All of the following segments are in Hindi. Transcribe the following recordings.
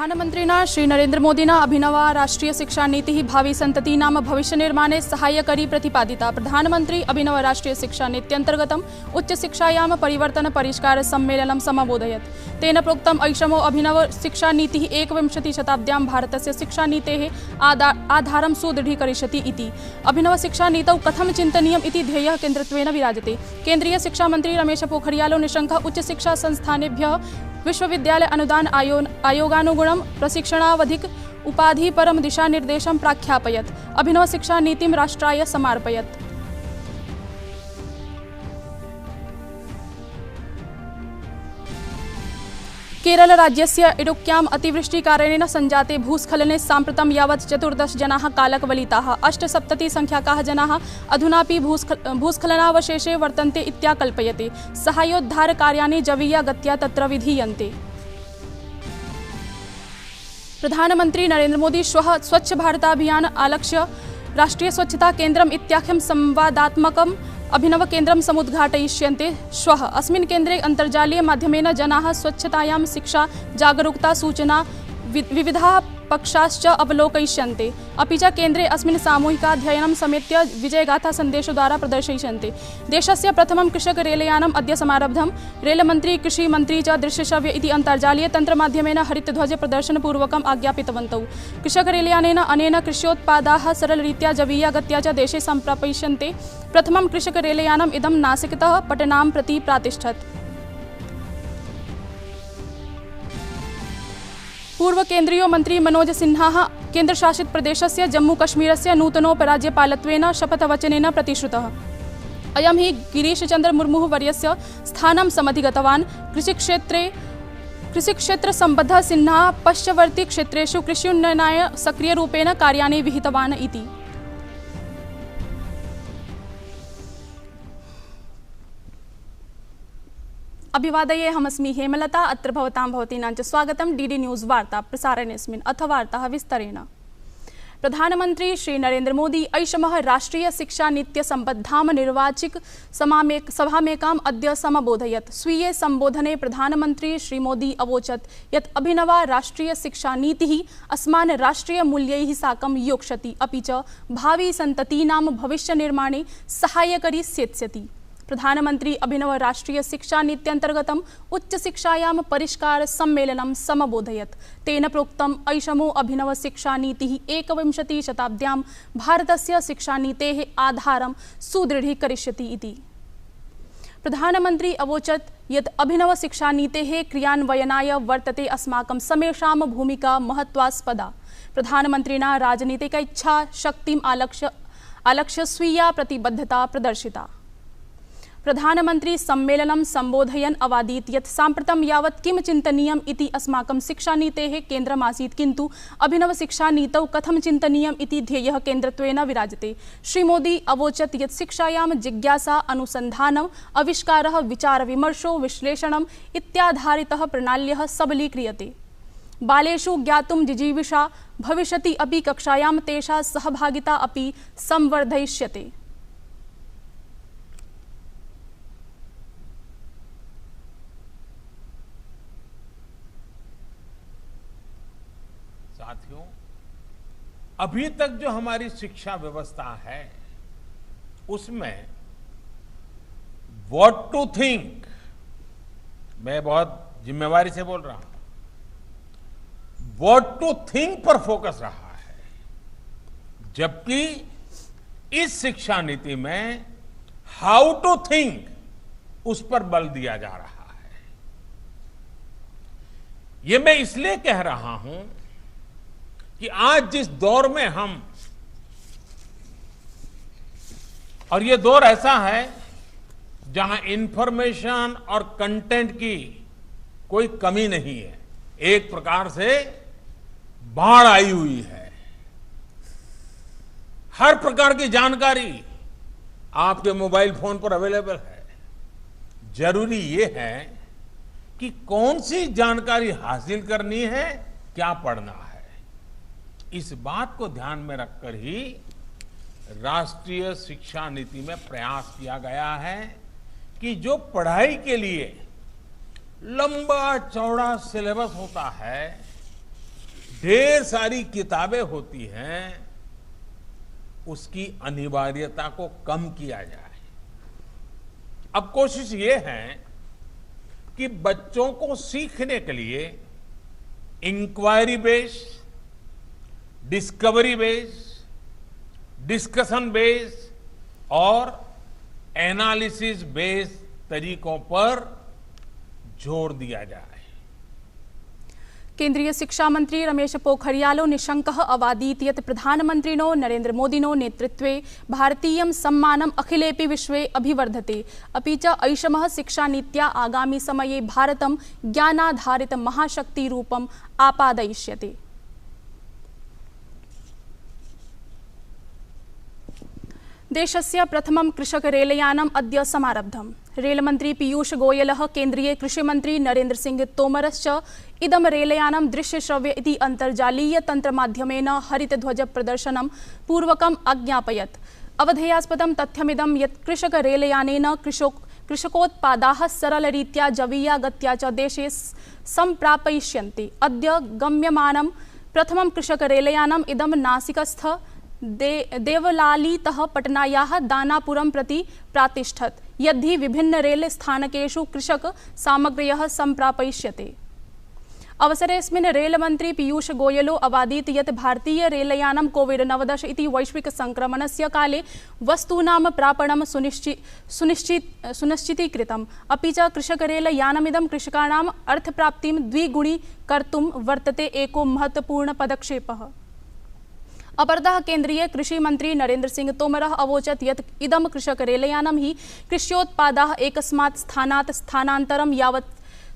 प्रधानमन्त्रिणा श्री नरेन्द्र मोदिना अभिनवा राष्ट्रिय शिक्षा नीति भावी सन्ततीनां भविष्य निर्माणे सहायकरी प्रतिपादिता। प्रधानमन्त्री अभिनव राष्ट्रिय शिक्षा नीत्यन्तर्गतम् उच्च शिक्षायां परिवर्तन परिष्कार सम्मेलनं समबोधयत्। तेन प्रोक्तम् ऐषमो अभिनव शिक्षा नीतिः 21 शताब्द्यां भारतस्य शिक्षानीतेः आधारं सुदृढीकरिष्यति इति। अभिनव शिक्षा नीतौ कथं चिन्तनीयम् इति ध्येयः केन्द्रत्वेन विराजते। केन्द्रीय शिक्षा मंत्री रमेश पोखरियाल निशंक उच्च शिक्षा संस्थानेभ्यः विश्वविद्यालय अनुदान आयोगानुगुणं प्रशिक्षणावधिक उपाधि परम दिशानिर्देशं प्राख्यापयत्। अभिनव शिक्षा नीतिं राष्ट्राय समर्पयत्। केरल राज्यस्य इडुक्क्याम् अतिवृष्टिकारणेन सञ्जाते भूस्खलने साम्प्रतं यावत् 14 जनाः कालकवलिताः। 78 संख्याकाः जनाः अधुनापि भूस्खलनावशेषे वर्तन्ते इत्याकल्प्यते। साहाय्योद्धारकार्याणि जवीया गत्या तत्र विधीयन्ते। प्रधानमन्त्री नरेन्द्र मोदी श्वः स्वच्छ भारताभियान आलक्ष्य राष्ट्रिय स्वच्छता केन्द्रम् इत्याख्यं संवादात्मकम् अभिनव केन्द्रं समुद्घाटयिष्यन्ते। श्वः अस्मिन् केन्द्रे अन्तर्जालीय माध्यमेन जनाः स्वच्छतायां शिक्षा जागरूकता सूचना विविधाः पक्षाश्च अवलोकयिष्यन्ते। अपि च केन्द्रे अस्मिन् सामूहिकाध्ययनं समेत्य विजयगाथा सन्देशद्वारा प्रदर्शयिष्यन्ते। देशस्य प्रथमं कृषक रेलयानम् अद्य समारब्धम्। रेलमन्त्री कृषिमन्त्री च दृश्यश्रव्य इति अन्तर्जालीय तन्त्रमाध्यमेन हरितध्वज प्रदर्शनपूर्वकम् आज्ञापितवन्तौ। कृषक रेलयानेन अनेन कृष्योत्पादाः सरलरीत्या जवीया गत्या च देशे सम्प्रापयिष्यन्ते। प्रथमं कृषक रेलयानम् इदं नासिकतः पटनां प्रति प्रातिष्ठत्। पूर्व केन्द्रीय मंत्री मनोज सिन्हा केन्द्रशासित प्रदेशस्य जम्मू कश्मीरस्य नूतनोपराज्यपालत्वेन शपथवचनेन प्रतिश्रुतः। अयं हि गिरीशचन्द्र मुर्मुः वर्यस्य स्थानं समधिगतवान्। कृषिक्षेत्र सम्बद्धः सिन्हा पश्चवर्ती क्षेत्रेषु कृष्युन्नयनाय सक्रियरूपेण कार्याणि विहितवान् इति। अभिवादये, अहमस्मि हेमलता। अत्र भवतां भवतीनां च स्वागतं डीडी न्यूज़ वार्ता प्रसारणेऽस्मिन्। अथ वार्ताः विस्तरेण। प्रधानमन्त्री श्री नरेन्द्र मोदी ऐषमः राष्ट्रिय शिक्षा नीत्य सम्बद्धां निर्वाचिक सभामेकाम् अद्य समबोधयत्। स्वीये सम्बोधने प्रधानमन्त्री श्री मोदी अवोचत् यत् अभिनवा राष्ट्रिय शिक्षा नीतिः अस्मान् राष्ट्रिय मूल्यैः साकं योक्ष्यति, अपि च भावी सन्ततीनां भविष्य निर्माणे सहायकरी सेत्स्यति। प्रधानमंत्री अभिनव राष्ट्रिय शिक्षा नीत्यन्तर्गतम् उच्च शिक्षायां परिष्कार सम्मेलनं समबोधयत्। तेन प्रोक्तम् ऐषमो अभिनव शिक्षा नीतिः 21 शताब्द्यां भारतस्य शिक्षानीतेः आधारं सुदृढीकरिष्यति इति। प्रधानमंत्री अवोचत् यत् अभिनव शिक्षानीतेः क्रियान्वयनाय वर्तते अस्माकं समेषां भूमिका महत्वास्पदा। प्रधानमन्त्रिणा राजनीतिकैच्छा शक्तिम् आलक्ष्य स्वीया प्रतिबद्धता प्रदर्शिता। प्रधानमंत्री सम्मेलनं सम्बोधयन् अवादीत् यत् साम्प्रतं यावत् किं चिन्तनीयम् इति अस्माकं शिक्षानीतेः केन्द्रमासीत्, किन्तु अभिनव शिक्षानीतौ कथं चिन्तनीयम् इति ध्येयः केन्द्रत्वेन विराजते। श्रीमोदी अवोचत् यत् शिक्षायां जिज्ञासा, अनुसन्धानम्, आविष्कारः, विचारविमर्शो, विश्लेषणम् इत्याधारितः प्रणाल्यः सबलीक्रियते। बालेषु ज्ञातुं जिजीविषा भविष्यति, अपि कक्षायां तेषां सहभागिता अपि संवर्धयिष्यते। साथियों, अभी तक जो हमारी शिक्षा व्यवस्था है उसमें व्हाट टू थिंक, मैं बहुत जिम्मेवारी से बोल रहा हूं, व्हाट टू थिंक पर फोकस रहा है, जबकि इस शिक्षा नीति में हाउ टू थिंक उस पर बल दिया जा रहा है। ये मैं इसलिए कह रहा हूं कि आज जिस दौर में हम, और ये दौर ऐसा है जहां इंफॉर्मेशन और कंटेंट की कोई कमी नहीं है, एक प्रकार से बाढ़ आई हुई है। हर प्रकार की जानकारी आपके मोबाइल फोन पर अवेलेबल है। जरूरी ये है कि कौन सी जानकारी हासिल करनी है, क्या पढ़ना है। इस बात को ध्यान में रखकर ही राष्ट्रीय शिक्षा नीति में प्रयास किया गया है कि जो पढ़ाई के लिए लंबा चौड़ा सिलेबस होता है ढेर सारी किताबें होती हैं, उसकी अनिवार्यता को कम किया जाए। अब कोशिश ये है कि बच्चों को सीखने के लिए inquiry based, discovery based, discussion based और एनालिसिस बेस्ड तरीकों पर जोर दिया जाए। केंद्रीय शिक्षा मंत्री रमेश पोखरियालो निशंकः अवादीत् यत् प्रधानमन्त्रिणो नरेन्द्र मोदिनो नेतृत्वे भारतीयं सम्मानम् अखिलेऽपि विश्वे अभिवर्धते, अपि च ऐषमः शिक्षानीत्या आगामि समये भारतं ज्ञानाधारित महाशक्तिरूपम् आपादयिष्यति। देशस्य प्रथमं कृषक रेलयानम् अद्य समारब्धम्। रेलमन्त्री पीयूष गोयलः, केन्द्रीय कृषिमन्त्री नरेन्द्र सिंह तोमरश्च इदं रेलयानं दृश्यश्रव्य इति अन्तर्जालीय तन्त्रमाध्यमेन हरितध्वज प्रदर्शनं पूर्वकम् अज्ञापयत्। अवधेयास्पदं तथ्यमिदं यत् कृषक रेलयानेन कृषकोत्पादाः सरलरीत्या जवीया गत्या च देशे सम्प्रापयिष्यन्ति। अद्य गम्यमानं प्रथमं कृषक रेलयानम् इदं नासिकस्थ देवलालीतः पटनायाः दानापुरं प्रति प्रातिष्ठत्, यद्धि विभिन्न रेल स्थानकेषु कृषक सामग्र्यः सम्प्रापयिष्यते। अवसरेऽस्मिन् रेलमन्त्री पीयूष गोयलो अवादीत् यत् भारतीय रेलयानं कोविड-19 इति वैश्विक संक्रमणस्य काले वस्तूनां प्रापणं सुनिश्चितीकृतम्, अपि च कृषकरेलयानमिदं कृषकाणाम् अर्थप्राप्तिं द्विगुणीकर्तुं वर्तते एको महत्वपूर्ण पदक्षेपः। अपरतः केन्द्रीय कृषि मंत्री नरेन्द्र सिंह तोमरः अवोचत् यत् इदं कृषक रेलयानं हि कृष्योत्पादाः एकस्मात् स्थानात् स्थानान्तरं यावत्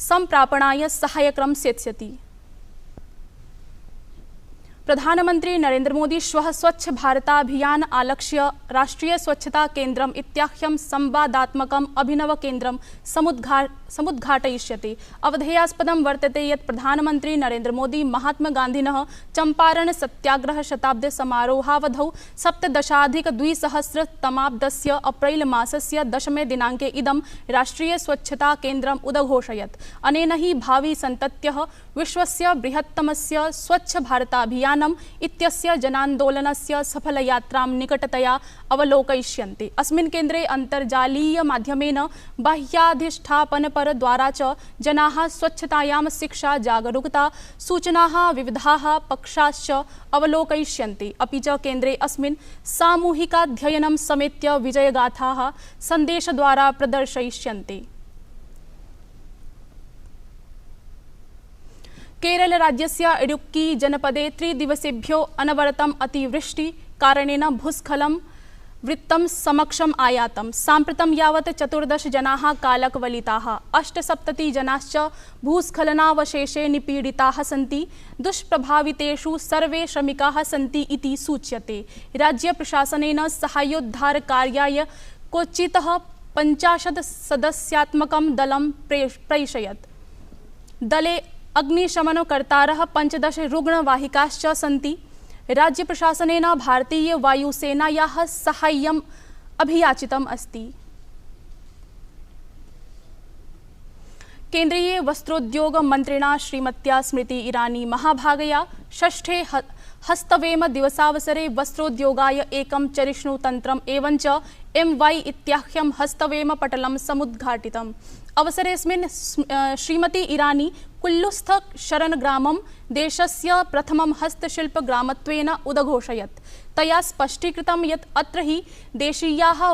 सम्प्रापणाय सहायकरं सेत्स्यति। प्रधानमंत्री नरेन्द्र मोदी श्वः स्वच्छ भारताभियान आलक्ष्य राष्ट्रीय स्वच्छता केन्द्रम् इत्याख्यं संवादात्मकम् अभिनव केन्द्रं समुद्घाटयिष्यति। अवधेयास्पदं वर्तते यत् प्रधानमंत्री नरेन्द्र मोदी महात्मा गान्धिनः चम्पारण सत्याग्रह शताब्दी समारोहावधौ 17,200 अप्रैल मासस्य 10 दिनाङ्के इदं राष्ट्रीय स्वच्छता केन्द्रम् उद्घोषयत्। अनेन हि भावी सन्तत्यः विश्वस्य बृहत्तमस्य स्वच्छ भारताभियानम् इत्यस्य जनान्दोलनस्य सफलयात्रां निकटतया अवलोकयिष्यन्ति। अस्मिन् केन्द्रे अन्तर्जालीय माध्यमेन बाह्याधिष्ठापनपर द्वारा च जनाः स्वच्छतायां शिक्षा, जागरूकता, सूचनाः, विविधाः पक्षाश्च अवलोकयिष्यन्ति। अपि च केन्द्रे अस्मिन् सामूहिकाध्ययनं समेत्य विजयगाथाः सन्देशद्वारा प्रदर्शयिष्यन्ति। केरल राज्यस्य इडुक्की जनपदे 3 दिवसेभ्यो अनवरतम् अतिवृष्टि कारणेन भूस्खलं वृत्तं समक्षम् आयातम्। साम्प्रतं यावत् 14 जनाः कालकवलिताः, 78 जनाश्च भूस्खलनावशेषे निपीडिताः सन्ति। दुष्प्रभावितेषु सर्वे श्रमिकाः सन्ति इति सूच्यते। राज्य प्रशासनेन साहाय्योद्धारकार्याय कोच्चितः 50 सदस्यात्मकं दलं प्रेषयत्। दले अग्निशमनकर्तारः 15 रुग्णवाहिकाश्च सन्ति। राज्य प्रशासनेन भारतीय वायुसेनायाः साहाय्यम् अभियाचितम् अस्ति। केन्द्रीय वस्त्रोद्योग मन्त्रिणा श्रीमत्या स्मृति ईरानी महाभागया 6ठे हस्तवेम दिवसावसरे वस्त्रोद्योगाय एकं चरिष्णुतन्त्रम् एवञ्च MY इत्याख्यं हस्तवेम पटलं समुद्घाटितम्। अवसरेऽस्मिन् श्रीमती ईरानी कुल्लुस्थ शरणग्रामं देशस्य प्रथमं हस्तशिल्पग्रामत्वेन उद्घोषयत्। तया स्पष्टीकृतं यत् अत्र हि देशीयाः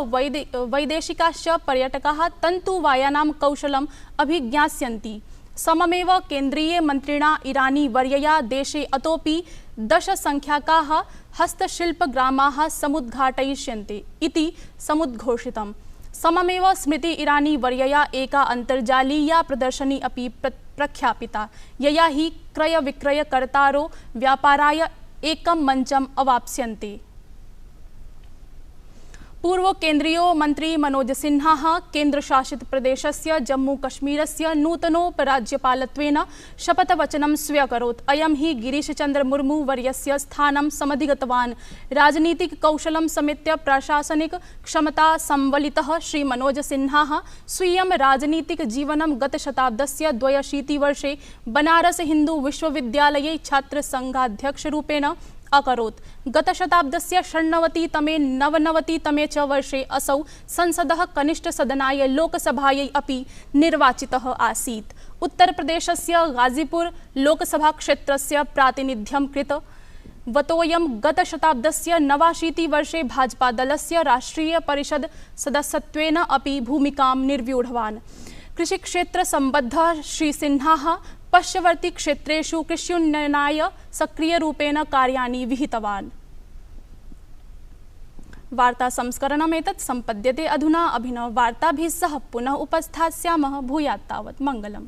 वैदेशिकाश्च पर्यटकाः तन्तुवायानां कौशलम् अभिज्ञास्यन्ति। सममेव केन्द्रीय मन्त्रिणा ईरानी वर्यया देशे अतोपि 10 संख्याकाः हस्तशिल्पग्रामाः समुद्घाटयिष्यन्ते इति समुद्घोषितम्। सममेव स्मृति ईरानी वर्यया एका अन्तर्जालीया प्रदर्शनी अपि प्रख्यापिता, यया हि क्रय-विक्रयकर्तारो व्यापाराय एकं मञ्चम् अवाप्स्यन्ते। पूर्व केन्द्रीय मन्त्री मनोज सिन्हा केन्द्रशासित प्रदेशस्य जम्मू कश्मीरस्य नूतनोपराज्यपालत्वेन शपथवचनं स्व्यकरोत्। अयं हि गिरीशचन्द्र मुर्मू वर्यस्य स्थानं समधिगतवान्। राजनीतिक कौशलं समेत्य प्रशासनिक क्षमता संवलितः श्री मनोज सिन्हा स्वीयं राजनीतिक जीवनं गतशताब्दस्य 82 वर्षे बनारस हिन्दू विश्वविद्यालये छात्रसङ्घाध्यक्षरूपेण अकरोत्। गतशताब्दस्य 96तमे 99तमे च वर्षे असौ संसदः कनिष्ठसदनाय लोकसभायै अपि निर्वाचितः आसीत्। उत्तरप्रदेशस्य गाजीपुर लोकसभाक्षेत्रस्य प्रातिनिध्यं कृतवतोऽयं गतशताब्दस्य 89 वर्षे भाजपादलस्य राष्ट्रियपरिषद् सदस्यत्वेन अपि भूमिकां निर्व्यूढवान्। कृषिक्षेत्रसम्बद्धः श्री सिन्हा पश्यवर्ती क्षेत्रेषु कृष्युन्नयनाय सक्रियरूपेण कार्याणि विहितवान्। वार्ता संस्करणमेतत् सम्पद्यते अधुना। अभिनववार्ताभिः सह पुनः उपस्थास्यामः। भूयात् तावत् मङ्गलम्।